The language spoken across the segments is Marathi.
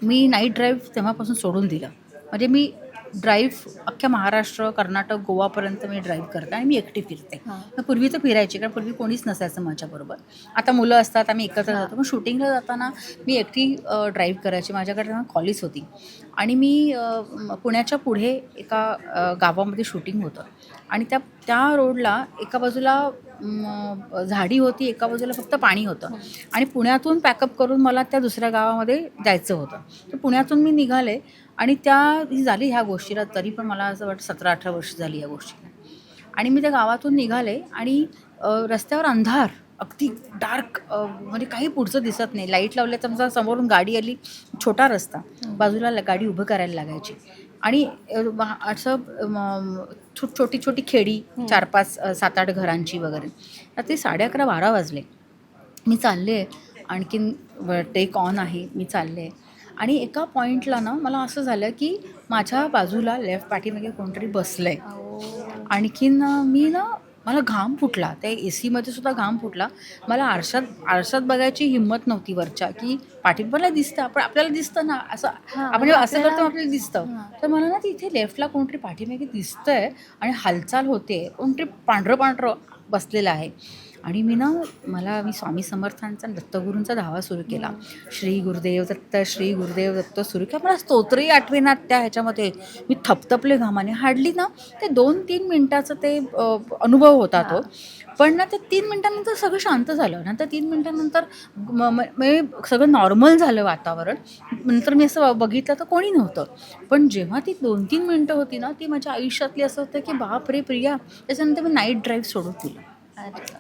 मी नाईट ड्राईव्ह तेव्हापासून सोडून दिलं. म्हणजे मी ड्राईव्ह अख्ख्या महाराष्ट्र, कर्नाटक, गोवापर्यंत मी ड्राईव्ह करते आणि मी एकटी फिरते. हां. मग पूर्वी तर फिरायची, कारण पूर्वी कोणीच नसायचं माझ्याबरोबर. आता मुलं असतात, आम्ही एकत्र हां. जातो. पण शूटिंगला जाताना मी एकटी ड्राईव्ह करायची. माझ्याकडे तेव्हा कॉलिस होती आणि मी पुण्याच्या पुढे एका गावामध्ये शूटिंग होतं आणि त्या त्या रोडला एका बाजूला झाडी होती, एका बाजूला फक्त पाणी होतं आणि पुण्यातून पॅकअप करून मला त्या दुसऱ्या गावामध्ये जायचं होतं. तर पुण्यातून मी निघाले आणि ही झाली ह्या गोष्टीला तरी पण मला असं वाटतं 17-18 वर्ष झाली या गोष्टीला. आणि मी त्या गावातून निघाले आणि रस्त्यावर अंधार, अगदी डार्क, म्हणजे काही पुढचं दिसत नाही. लाईट लावले तर समजा समोरून गाडी आली, छोटा रस्ता, बाजूला गाडी उभं करायला लागायची आणि असं छोटी छोटी खेडी, 4-5 7-8 घरांची वगैरे. तर ते 11:30-12 वाजले. मी चालले, आणखीन टेक ऑन आहे, मी चालले आणि एका पॉईंटला ना मला असं झालं की माझ्या बाजूला लेफ्ट पाठीमागे कोणतरी बसलं आहे. आणखीन मी ना मला घाम फुटला, त्या एसीमध्ये सुद्धा घाम फुटला. मला आरशात आरशात बघायची हिंमत नव्हती वरच्या, की पाठीमागला दिसतं, आपण आपल्याला दिसतं ना, असं हां, आपण म्हणजे जेव्हा असं करतो आपल्याला आपल्याला दिसतं. हां. तर मला ना तिथे लेफ्टला कोणतरी पाठीमागे दिसतंय आणि हालचाल होते, कोणतरी पांढरं पांढरं बसलेलं आहे. आणि मी स्वामी समर्थांचा, दत्तगुरूंचा धावा सुरू केला. श्री गुरुदेव दत्त, श्री गुरुदेव दत्त सुरू केला. मला स्तोत्रही आठवेनात त्या ह्याच्यामध्ये. मी थपथपले घामाने. हार्डली ना ते 2-3 मिनिटाचं ते अनुभव होता तो. पण ना ते 3 मिनिटांनंतर सगळं शांत झालं. नंतर 3 मिनिटांनंतर म्हणजे सगळं नॉर्मल झालं वातावरण. नंतर मी असं बघितलं तर कोणी नव्हतं. पण जेव्हा ती 2-3 मिनिटं होती ना, ती माझ्या आयुष्यातली असं होतं की बापरे प्रिया! त्याच्यानंतर मी नाईट ड्राईव्ह सोडून दिलं.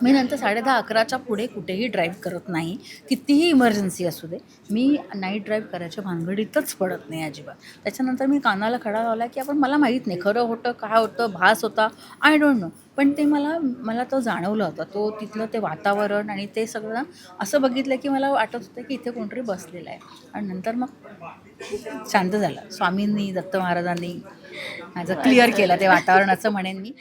मी नंतर 10:30-11च्या पुढे कुठेही ड्राईव्ह करत नाही. कितीही इमर्जन्सी असू दे, मी नाईट ड्राईव्ह करायच्या भानगडीतच पडत नाही अजिबात. त्याच्यानंतर मी कानाला खडा लावला, की आपण मला माहीत नाही खरं होतं, काय होतं, भास होता, आय डोंट नो. पण ते मला तो जाणवलं होतं. तो तिथलं ते वातावरण आणि ते सगळं असं बघितलं, की मला वाटत होतं, की इथे कोणतरी बसलेलं आहे. आणि नंतर मग शांत झालं. स्वामींनी, दत्त महाराजांनी माझं क्लिअर केलं ते वातावरण, असं म्हणेन मी.